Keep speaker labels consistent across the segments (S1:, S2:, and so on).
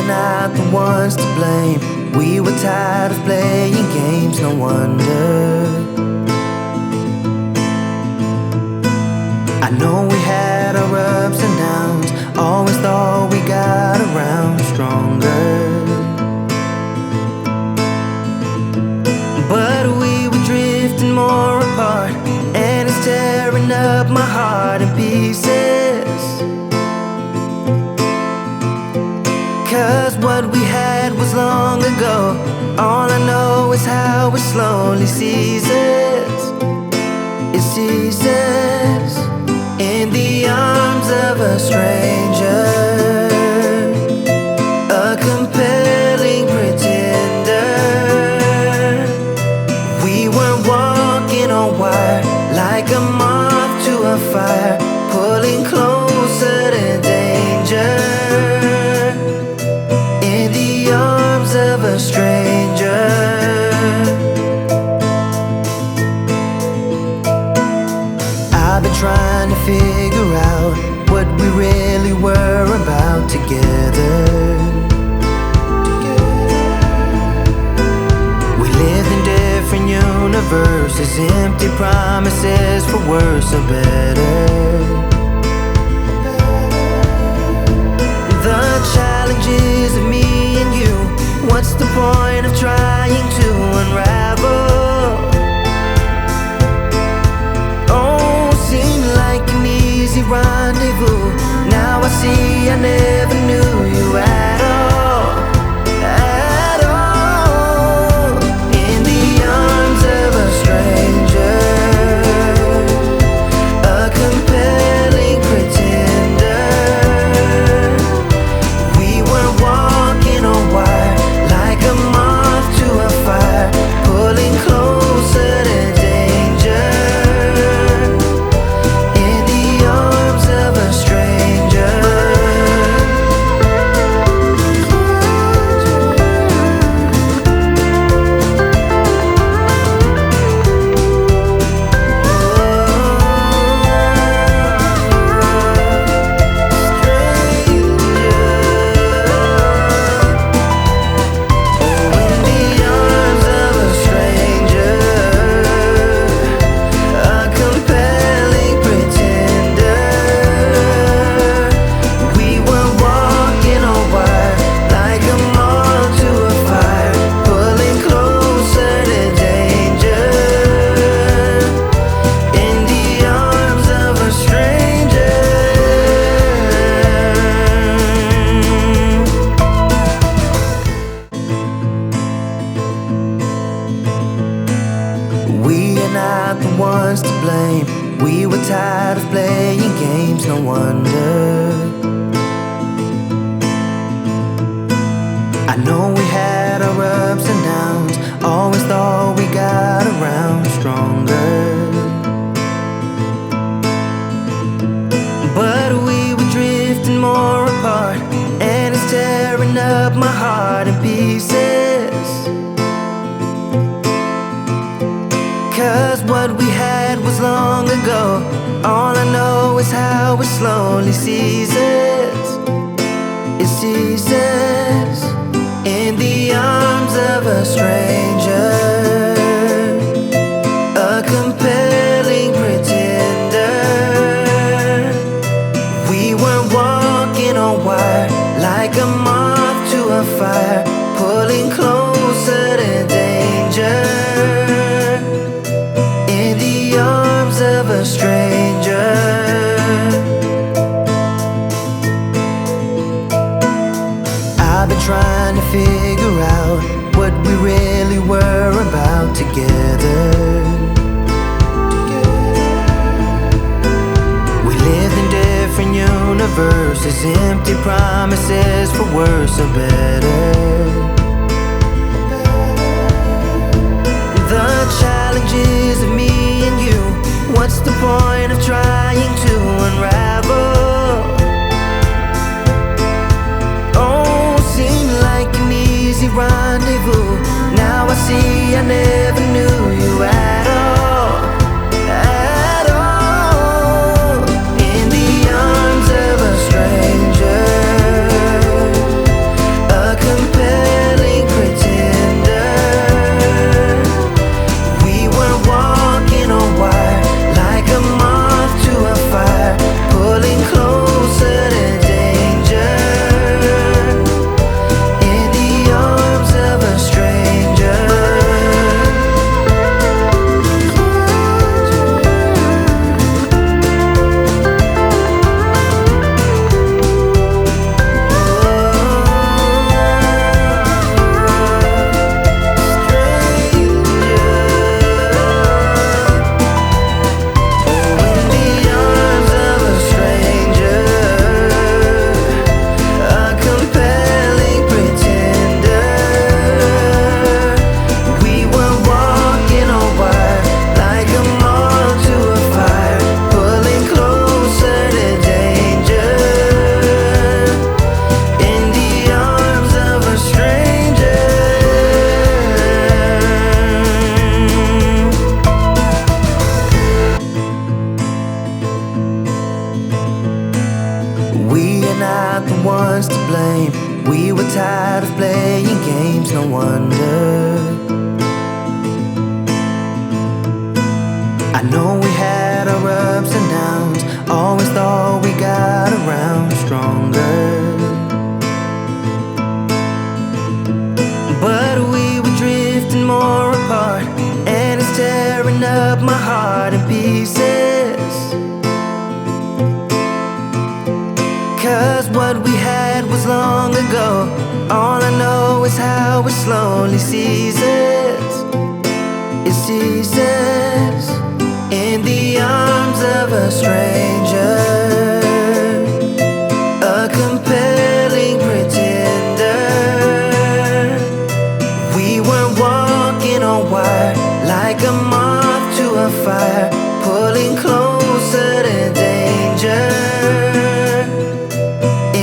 S1: We're not the ones to blame. We were tired of playing games, no wonder. I know we had our ups and downs, always thought we got around stronger. But we were drifting more apart, and it's tearing up my heart in pieces. 'Cause what we had was long ago. All I know is how it slowly ceases. It ceases in the arms of a stranger, a compelling pretender. We were walking on wire, like a moth to a fire, pulling closer to danger, in the arms of a stranger. I've been trying to figure out what we really were about together. We lived in different universes, empty promises for worse or better. The challenges of me and you, what's the point of trying to unravel? Rendezvous. Now I see I never knew you at all, at all. In the arms of a stranger, a compelling pretender. We were walking on wire, like a moth to a fire, pulling closer to danger. Not the ones to blame. We were tired of playing games, no wonder. I know we had our ups and downs, always thought we got around stronger. But we were drifting more apart, and it's tearing up my heart in pieces. 'Cause what we had was long ago. All I know is how it slowly ceases. It ceases in the arms of a stranger, a compelling pretender. We were walking on wire, like a moth to a fire, pulling closer to danger, of a stranger. I've been trying to figure out what we really were about together. We lived in different universes, empty promises for worse or better. The challenges of me and you, what's the point of trying to unravel? Oh, seemed like an easy rendezvous. Now I see I never knew you at all, at all. In the arms of a stranger, a not the ones to blame. We were tired of playing games, no wonder. I know we had our ups and downs, always thought we got around stronger. But we were drifting more apart, and it's tearing up my heart in pieces. 'Cause what we had was long ago. All I know is how it slowly ceases. It ceases in the arms of a stranger, a compelling pretender. We were walking on wire, like a moth to a fire, pulling closer to danger.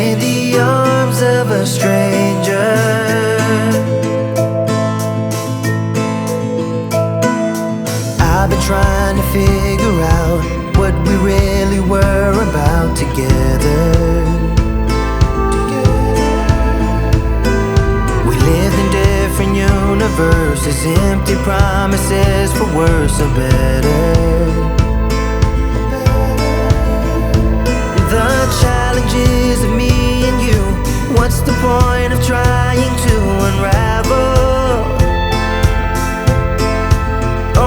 S1: In the arms of a stranger. I've been trying to figure out what we really were about together. We lived in different universes, empty promises for worse or better. The challenges of me and you, what's the point of trying to unravel?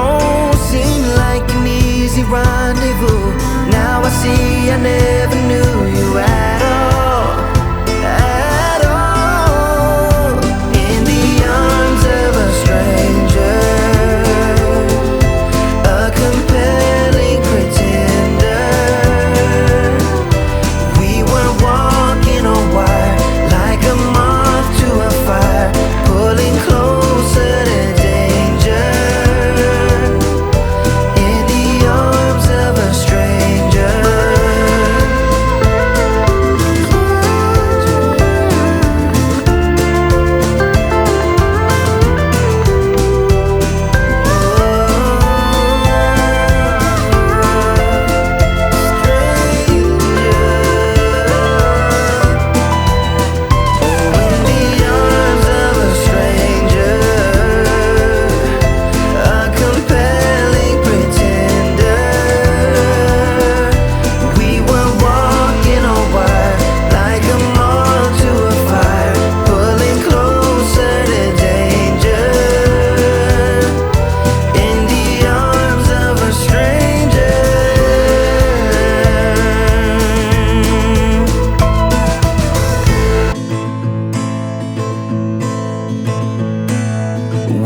S1: Oh, seemed like an easy rendezvous. Now I see I never knew you at all, at all. In the arms of a stranger, a compelling pretender. We were walking on wire, like a moth to a fire, pulling closer to danger. In the arms of a stranger.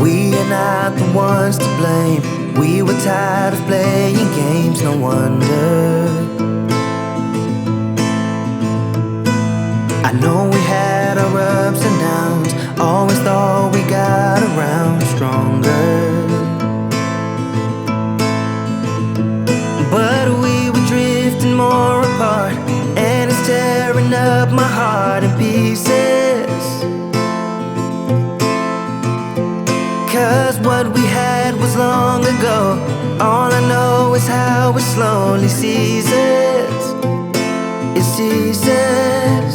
S1: We are not the ones to blame. We were tired of playing games, no wonder. I know we had our ups and downs, always thought we got around stronger. But we were drifting more apart, and it's tearing up my heart in pieces. 'Cause what we had was long ago. All I know is how it slowly ceases. It ceases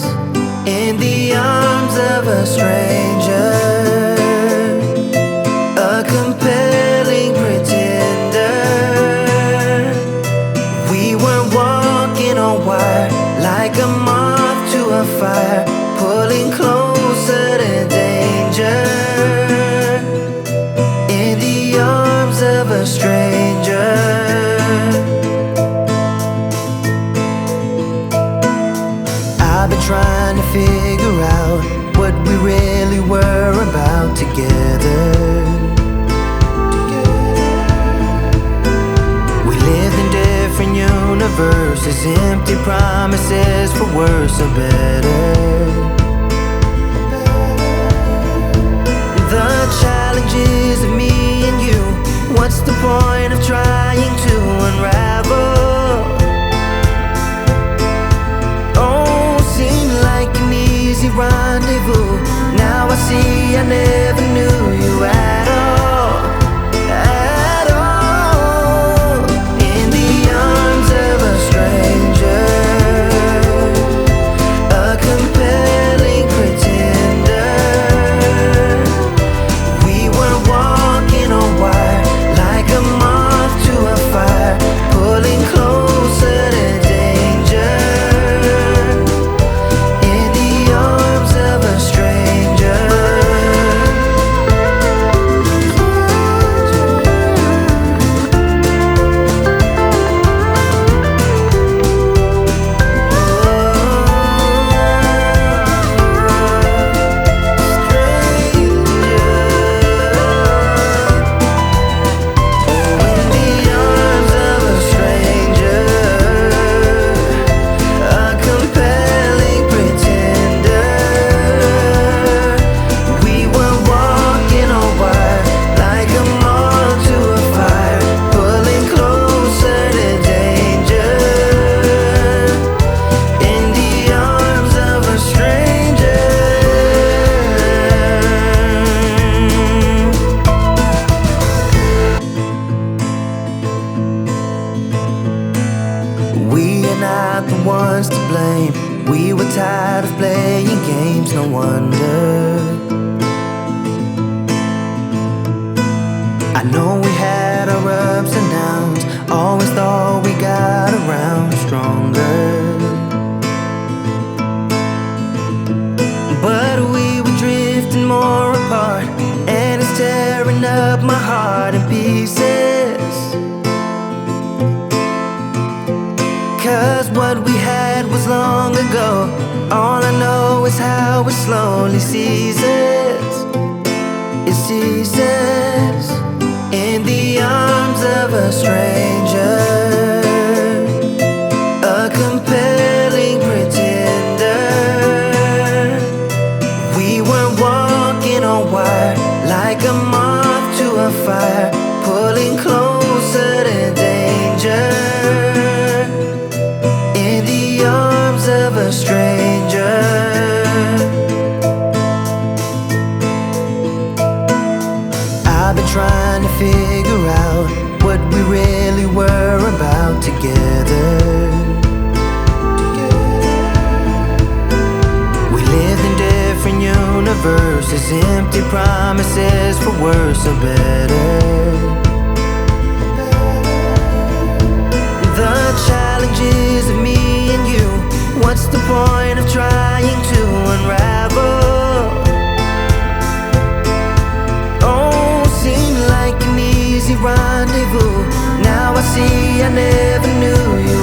S1: in the arms of a stranger, a compelling pretender. We were walking on wire, like a moth to a fire, pulling closer to danger. In the arms of a stranger. I've been trying to figure out what we really were about together. We lived in different universes, empty promises for worse or better. The challenges of me and you, what's the point of trying to unravel? Oh, seemed like an easy rendezvous. Now I see I never knew you at all, at all. In the arms of a stranger, a flame. We were tired of playing games, no wonder. I know we had our ups and downs, always thought we got around stronger. But we were drifting more apart, and it's tearing up my heart in pieces. 'Cause what we had was long ago. All I know is how it slowly ceases. It ceases in the arms of a stranger, a compelling pretender. We were walking on wire, like a moth to a fire, pulling closer to danger, in the arms of a stranger. I've been trying to figure out what we really were about together. We lived in different universes, empty promises for worse or better. The challenges of me and you, what's the point of trying to unravel? Rendezvous. Now I see I never knew you.